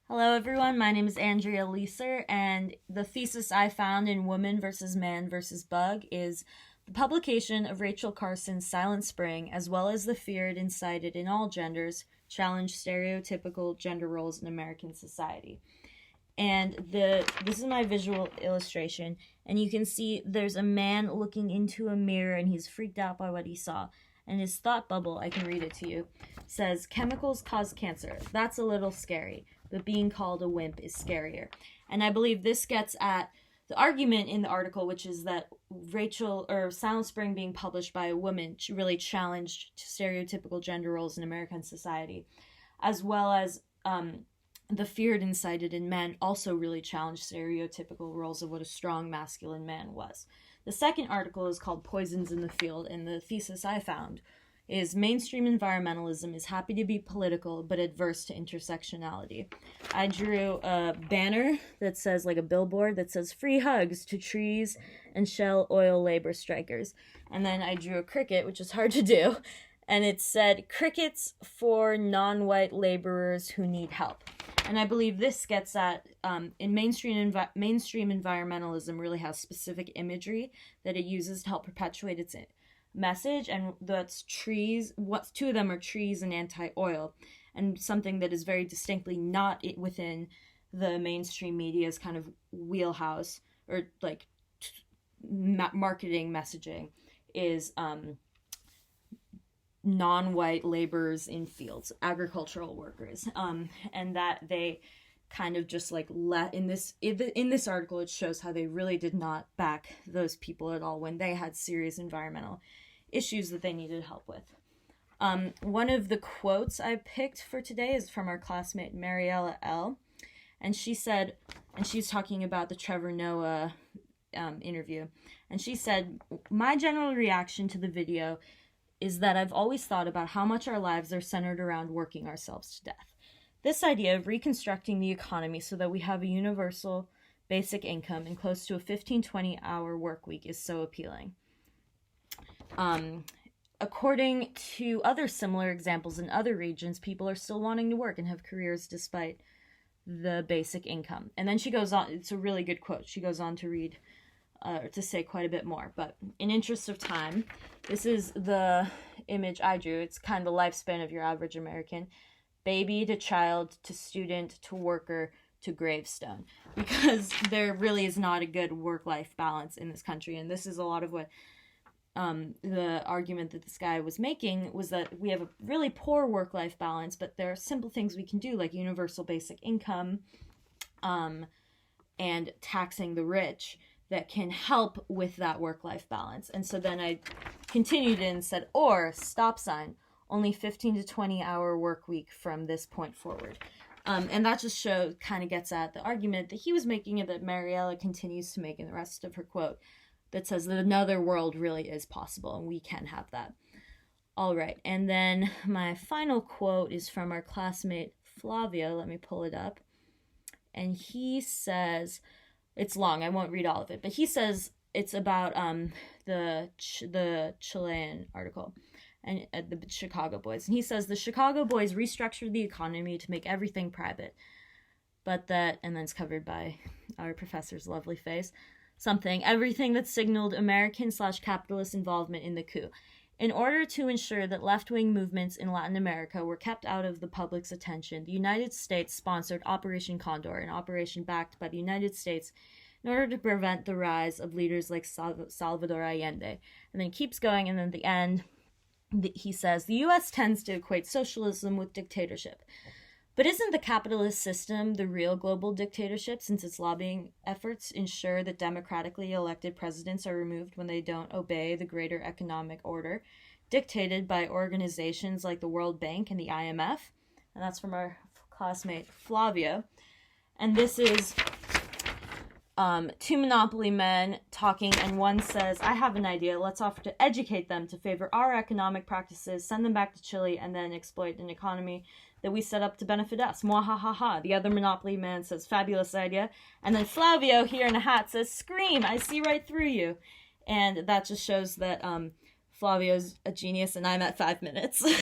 Hello, everyone. My name is Andrea Leeser, and the thesis I found in Woman versus Man versus Bug is the publication of Rachel Carson's Silent Spring, as well as the fear it incited in all genders, challenge stereotypical gender roles in American society. And this is my visual illustration, and you can see there's a man looking into a mirror, and he's freaked out by what he saw. And his thought bubble, I can read it to you, says, "Chemicals cause cancer. That's a little scary, but being called a wimp is scarier." And I believe this gets at the argument in the article, which is that Silent Spring being published by a woman really challenged stereotypical gender roles in American society, as well as the fear it incited in men also really challenged stereotypical roles of what a strong masculine man was. The second article is called Poisons in the Field, and the thesis I found is mainstream environmentalism is happy to be political but adverse to intersectionality. I drew a banner that says, like a billboard, that says "free hugs to trees and Shell oil labor strikers." And then I drew a cricket, which is hard to do, and it said "crickets for non-white laborers who need help." And I believe this gets at, in mainstream environmentalism really has specific imagery that it uses to help perpetuate its message, and that's trees. Two of them are trees and anti-oil, and something that is very distinctly not within the mainstream media's kind of wheelhouse or like marketing messaging is non-white laborers in fields, agricultural workers, and that they kind of just like in this article it shows how they really did not back those people at all when they had serious environmental issues that they needed help with. One of the quotes I picked for today is from our classmate Mariella L. And she said, and she's talking about the Trevor Noah interview, and she said, "My general reaction to the video is that I've always thought about how much our lives are centered around working ourselves to death. This idea of reconstructing the economy so that we have a universal basic income and close to a 15-20 hour work week is so appealing." According to other similar examples in other regions, people are still wanting to work and have careers despite the basic income. And then she goes on, it's a really good quote. She goes on to read, to say quite a bit more. But in interest of time, this is the image I drew. It's kind of the lifespan of your average American. Baby to child to student to worker to gravestone. Because there really is not a good work-life balance in this country. And this is a lot of what the argument that this guy was making was that we have a really poor work-life balance, but there are simple things we can do like universal basic income and taxing the rich that can help with that work-life balance. And so then I continued and said, or stop sign, only 15 to 20 hour work week from this point forward. And that just kind of gets at the argument that he was making and that Mariella continues to make in the rest of her quote that says that another world really is possible and we can have that. All right, and then my final quote is from our classmate Flavio. Let me pull it up. And he says, it's long, I won't read all of it, but he says it's about the Chilean article and the Chicago Boys. And he says the Chicago Boys restructured the economy to make everything private. But that, and then it's covered by our professor's lovely face, everything that signaled American/capitalist involvement in the coup. In order to ensure that left-wing movements in Latin America were kept out of the public's attention, the United States sponsored Operation Condor, an operation backed by the United States in order to prevent the rise of leaders like Salvador Allende. And then he keeps going, and then at the end, he says, the U.S. tends to equate socialism with dictatorship. But isn't the capitalist system the real global dictatorship, since its lobbying efforts ensure that democratically elected presidents are removed when they don't obey the greater economic order dictated by organizations like the World Bank and the IMF? And that's from our classmate Flavio. And this is two monopoly men talking, and one says, I have an idea. Let's offer to educate them to favor our economic practices, send them back to Chile, and then exploit an economy that we set up to benefit us. Mwahahaha. The other monopoly man says, fabulous idea. And then Flavio, here in a hat, says, scream, I see right through you. And that just shows that Flavio's a genius and I'm at 5 minutes.